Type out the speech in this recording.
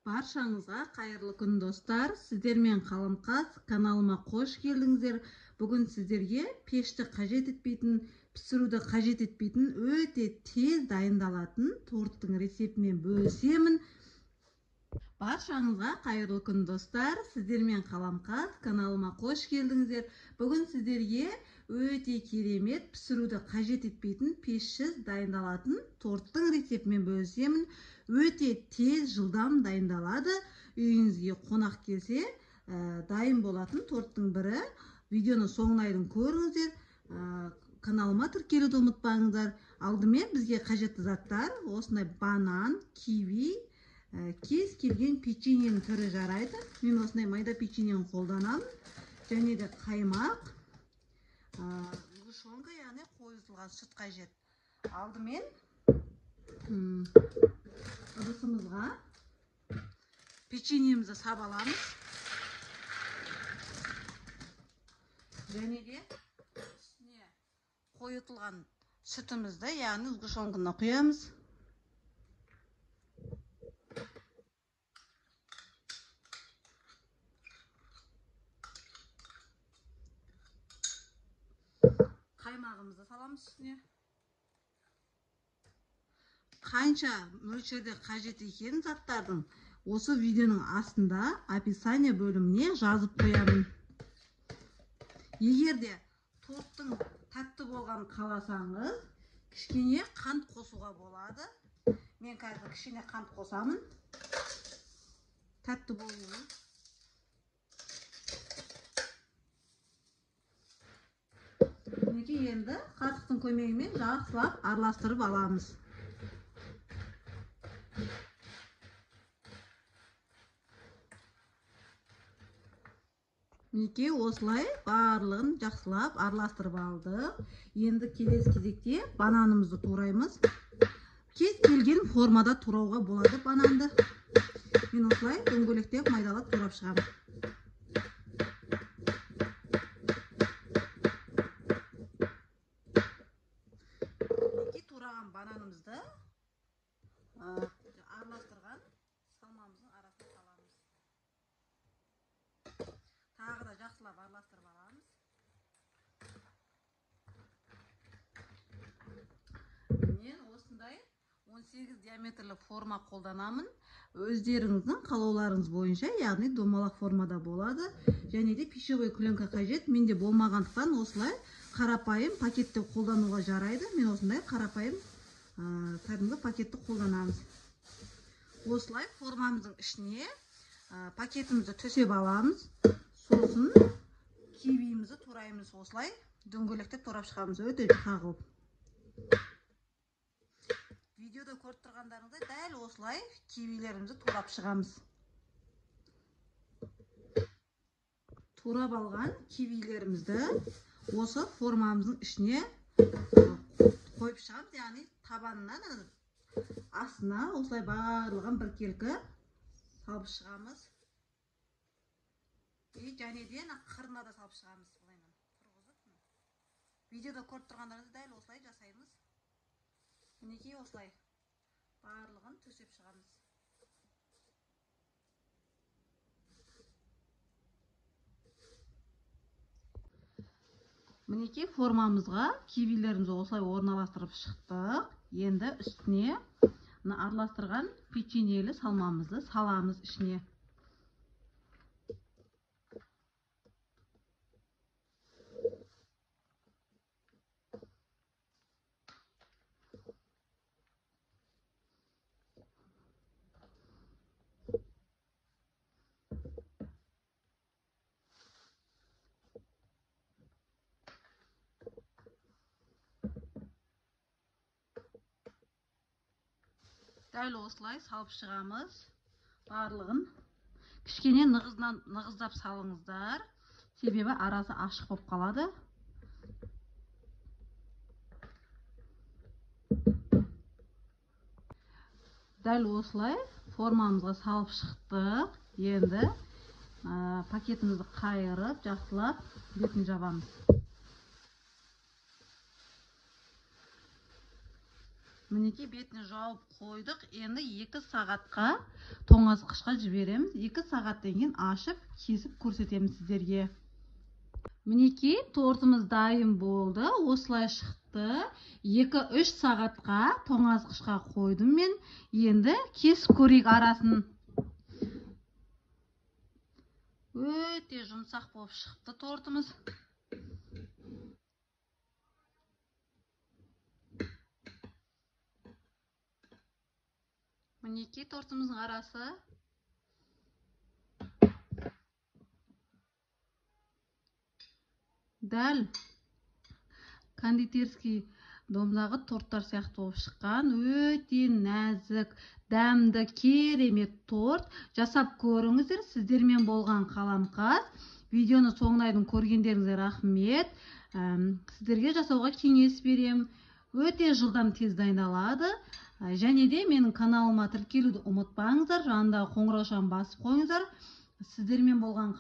Баршаңызға қайырлы күн достар. Сіздермен Қаламқас каналыма қош келдіңіздер. Бүгін сіздерге пешті қажет етпейтін, пісіруді қажет етпейтін, өте тез дайындалатын торттың рецептімен бөлісемін. Баршаңызға қайырлы күн достар. Сіздермен Қаламқас каналыма қош келдіңіздер. Бүгін сіздерге өте керемет, пісіруді қажет етпейтін, пешсіз дайындалатын торттың рецептімен бөлісемін. Өте тез, жылдам дайындалады. Үйіңізге қонақ келсе, дайын болатын торттың бірі. Видеоны соңына дейін көріңіздер. Каналыма тіркелуді ұмытпаңыздар. Алдымен бізге қажетті заттар: осындай банан, киви, кез келген печеньенің түрі жарайды. Мен осындай майда печеньені қолданамын. Және де қаймақ, сгущенка, яғни қойытылған сүт қажет. Алдымен ыдысымызға печеньемізді сабаламыз. Және де үстіне қойытылған сүтімізді, яғни сгущенканы құямыз. Қаймағымызды саламыз үстіне. Қанша мөлшерде қажет екенін заттардың осы видеоның астында описание бөліміне жазып қоямын. Егер де торттың тәтті болған қаласаңыз, кішкене қант қосуға болады. Мен қазір кішкене қант қосамын. Тәтті болуы. Енді қасықтың көмегімен жақсылап араластырып аламыз. Мінекей осылай барлығын жақсылап араластырып алдық. Енді келесі кезекте бананымызды тураймыз. Кез келген формада турауға болады бананды. Мен осылай дөңгелектеп майдалап турап шығамын. Тураған бананымызды араластырған салмамыздың арасына саламыз. Тағы да жақсылап араластырып аламыз. Мен осындай 18 диаметрлі форма қолданамын. Өздеріңіздің қалауларыңыз бойынша, яғни домалақ формада болады. Және де пищевой пленка қажет. Менде болмағандықтан осылай қарапайым пакетті қолдануға жарайды. Мен осындай қарапайым кәдімгі пакетті қолданамыз. Осылай формамыздың ішіне пакетімізді төсеп аламыз. Сосын кивиімізді тураймыз. Осылай дөңгелектеп турап шығамыз. Өте қағылып. Видеода көріп тұрғандарыңыздай дәл осылай кивилерімізді турап шығамыз. Турап алған кивилерімізді осы формамыздың ішіне қойып шығамыз, яғни табанынан астына осылай барлығын біркелкі салып шығамыз. Және де қырына да салып шығамыз. Видеода көріп тұрғандарыңыздай дәл осылай жасаймыз. Мінекей осылай барлығын төсеп шығамыз. Мінекей формамызға кивилерімізді осылай орналастырып шықтық. Енді үстіне араластырған печеньелі салмамызды саламыз ішіне. Дәл осылай салып шығамыз. Барлығын кішкене нығыздап салыңыздар. Себебі арасы ашық болып қалады. Дәл осылай формамызға салып шықтық. Енді пакетімізді қайырып, жақсылап бетін жабамыз. Мінекей бетіне жауып қойдық. Енді 2 сағатқа тоңазытқышқа жібереміз. 2 сағаттан кейін ашып, кесіп көрсетеміз сіздерге. Мінекей тортымыз дайын болды. Осылай шықты. 2-3 сағатқа тоңазытқышқа қойдым мен. Енді кесіп көрейік арасын. Өте жұмсақ болып шықты тортымыз. Мінекей тортымыздың арасы. Дәл кондитерский домдағы торттар сияқты болып шыққан. Өте нәзік, дәмді, керемет торт. Жасап көріңіздер. Сіздермен болған Қаламқас. Видеоны соңына дейін көргендеріңізге рахмет. Сіздерге жасауға кеңес берем. Өте жылдам тез дайындалады. Және де менің каналыма тіркелуді ұмытпаңыздар. Жанындағы қоңыраушаны басып қойыңыздар. Сіздермен болған